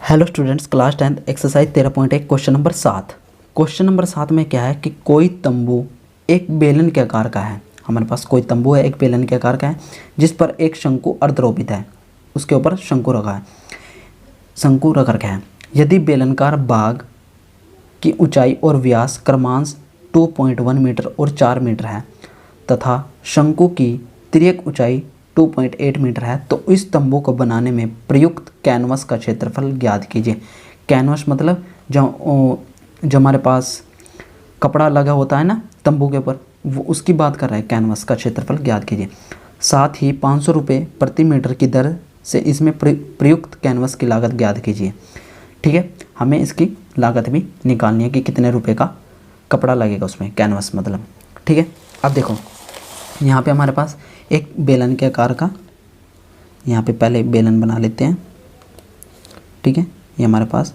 Hello students, class 10 exercise 13.1 question number 7। Question number 7 में क्या है कि कोई तंबू एक बेलन के आकार का है। हमारे पास कोई तंबू है, एक बेलन के आकार का है, जिस पर एक शंकु अर्धरोपित है। उसके ऊपर शंकु रख रखा है। यदि बेलनकार भाग की ऊंचाई और व्यास क्रमांश 2.1 मीटर और 4 मीटर है तथा शंकु की तिर्यक ऊंचाई 2.8 मीटर है, तो इस तंबू को बनाने में प्रयुक्त कैनवस का क्षेत्रफल ज्ञात कीजिए। कैनवस मतलब जो हमारे पास कपड़ा लगा होता है ना तंबू के ऊपर, वो उसकी बात कर रहा है। कैनवस का क्षेत्रफल ज्ञात कीजिए। साथ ही 500 रुपये प्रति मीटर की दर से इसमें प्रयुक्त कैनवस की लागत ज्ञात कीजिए। ठीक है, हमें इसकी लागत भी निकालनी है कि कितने रुपए का कपड़ा लगेगा उसमें, कैनवस मतलब। ठीक है, अब देखो यहाँ पे हमारे पास एक बेलन के आकार का, यहाँ पे पहले बेलन बना लेते हैं। ठीक है, ये हमारे पास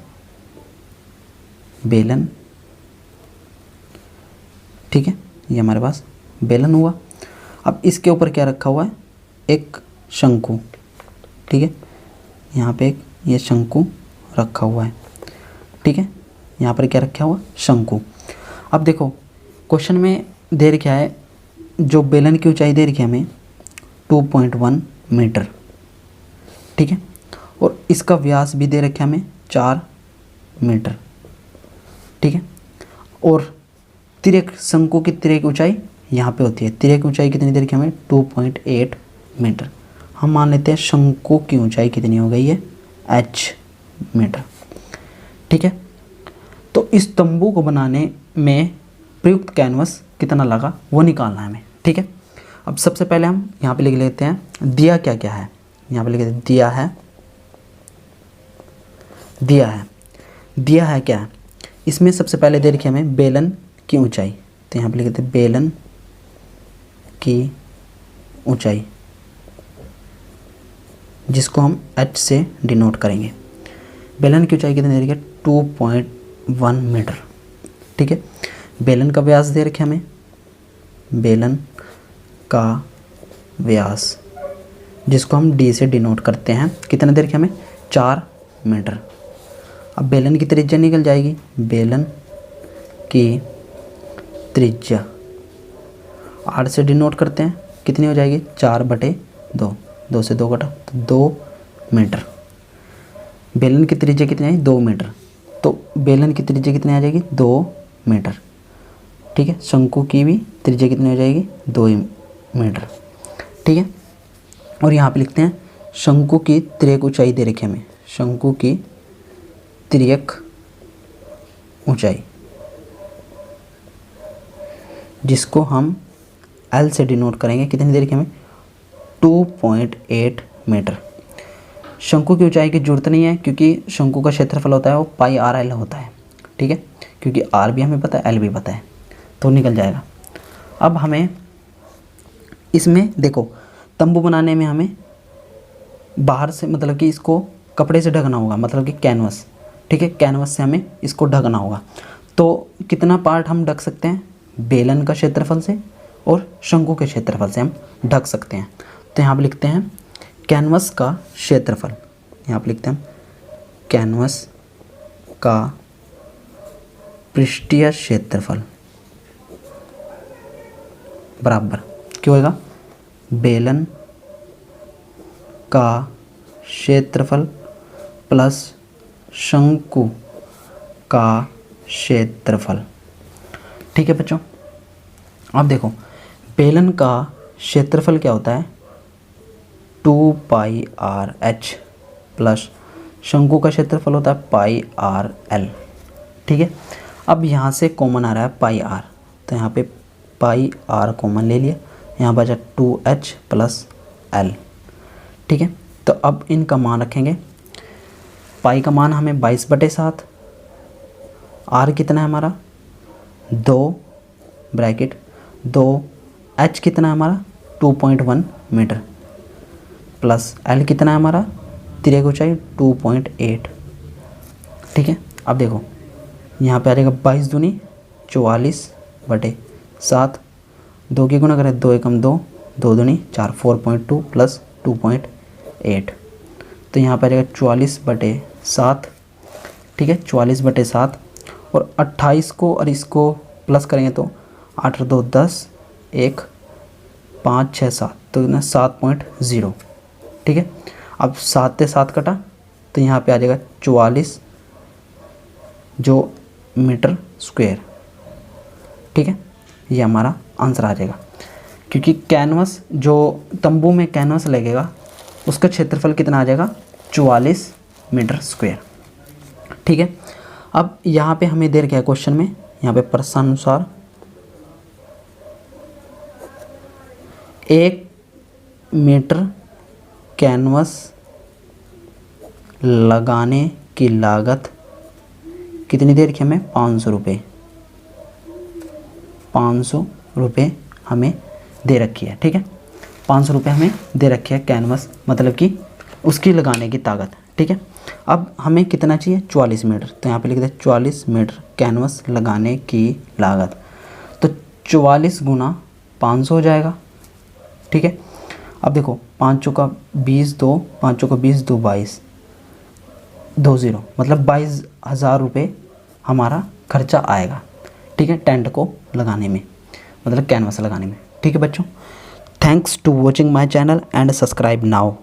बेलन, ठीक है, ये हमारे पास बेलन हुआ। अब इसके ऊपर क्या रखा हुआ है, एक शंकु। ठीक है, यहाँ पे एक ये शंकु रखा हुआ है। ठीक है, यहाँ पर क्या रखा हुआ, शंकु। अब देखो क्वेश्चन में दे रखा है, जो बेलन की ऊंचाई दे रखी है हमें 2.1 मीटर। ठीक है, और इसका व्यास भी दे रखा है हमें 4 मीटर। ठीक है, और तिर्यक शंकु की तिर्यक ऊंचाई यहाँ पे होती है। तिर्यक ऊंचाई कितनी दे रखी है हमें, 2.8 मीटर। हम मान लेते हैं शंकु की ऊंचाई कितनी हो गई है, h मीटर। ठीक है, तो इस तंबू को बनाने में प्रयुक्त कैनवस कितना लगा वो निकालना है हमें। ठीक है, अब सबसे पहले हम यहाँ पे लिख लेते हैं दिया क्या क्या है। यहाँ पे लिख देते हैं दिया है क्या है। इसमें सबसे पहले दे रखी हमें बेलन की ऊंचाई, तो यहाँ पे लिख देते हैं बेलन की ऊंचाई, जिसको हम h से डिनोट करेंगे। बेलन की ऊंचाई कितनी दे रखी है, 2.1 मीटर। ठीक है, बेलन का व्यास दे रखे हमें, बेलन का व्यास जिसको हम d से डिनोट करते हैं, कितना दे रखे हमें, 4 मीटर। अब बेलन की त्रिज्या निकल जाएगी, बेलन की त्रिज्या 8 से डिनोट करते हैं, कितनी हो जाएगी, 4/2, 2 से 2 घटा तो 2 मीटर। बेलन की त्रिज्या कितनी आई, 2 मीटर, तो बेलन की त्रिज्या कितनी आ जाएगी, 2 मीटर। ठीक है, शंकु की भी त्रिज्या कितनी हो जाएगी, 2 मीटर। ठीक है, और यहाँ पे लिखते हैं शंकु की तिर्यक ऊंचाई दे रखी है हमें, शंकु की तिर्यक ऊंचाई जिसको हम L से डिनोट करेंगे, कितनी दे रखी है हमें, 2.8 मीटर। शंकु की ऊंचाई की जरूरत नहीं है क्योंकि शंकु का क्षेत्रफल होता है वो πr/l होता है। ठीक है, क्योंकि r भी हमें पता है, l भी पता है, तो निकल जाएगा। अब हमें इसमें देखो तंबू बनाने में हमें बाहर से मतलब कि इसको कपड़े से ढकना होगा, मतलब कि कैनवस। ठीक है, कैनवस से हमें इसको ढकना होगा। तो कितना पार्ट हम ढक सकते हैं, बेलन का क्षेत्रफल से और शंकु के क्षेत्रफल से हम ढक सकते हैं। तो यहाँ पर लिखते हैं कैनवस का क्षेत्रफल, यहाँ पर लिखते हैं कैनवस का पृष्ठीय क्षेत्रफल बराबर क्या होगा, बेलन का क्षेत्रफल प्लस शंकु का क्षेत्रफल। ठीक है बच्चों, अब देखो बेलन का क्षेत्रफल क्या होता है, 2πrh प्लस शंकु का क्षेत्रफल होता है πrl। ठीक है, अब यहाँ से कॉमन आ रहा है πr, तो यहाँ पे πr कॉमन ले लिया, यहाँ बचा 2h प्लस l। ठीक है, तो अब इनका मान रखेंगे। पाई का मान हमें 22/7, r कितना है हमारा 2 ब्रैकेट 2, h कितना है हमारा 2.1 मीटर प्लस l कितना है हमारा तिर्यक ऊंचाई 2.8। ठीक है, अब देखो यहाँ पे आ जाएगा 22 दूनी 44/7, 2 की गुना करें 2 एकम 2, 2 दूनी 4, 4.2 प्लस 2.8, तो यहाँ पर आ जाएगा 44/7 ठीक है, 44/7 और 28 को और इसको प्लस करेंगे तो 8 और 2 10, 1 5 6 7, तो कितना 7.0। ठीक है, अब 7 से 7 कटा तो यहाँ पे आ जाएगा 44 जो मीटर स्क्वायर। ठीक है, ये हमारा आंसर आ जाएगा, क्योंकि कैनवस जो तंबू में कैनवस लगेगा उसका क्षेत्रफल कितना आ जाएगा 44 मीटर स्क्वायर। ठीक है, अब यहाँ पे हमें दे रखा है क्वेश्चन में, यहाँ पे प्रश्नानुसार 1 मीटर कैनवस लगाने की लागत कितनी दे रखी है हमें 500 रुपये। 500 रुपये हमें दे रखी है। ठीक है, 500 रुपये हमें दे रखी है कैनवस, मतलब कि उसकी लगाने की ताकत। ठीक है, अब हमें कितना चाहिए 44 मीटर, तो यहाँ पे लिख दे 44 मीटर कैनवस लगाने की लागत, तो 44 गुना 500 हो जाएगा। ठीक है, अब देखो 5 चौका 20 2, 5 चौका 20 2 22 20, मतलब 22,000 रुपये हमारा खर्चा आएगा। ठीक है, टेंट को लगाने में, मतलब कैनवस लगाने में। ठीक है बच्चों, thanks to watching my channel and subscribe now.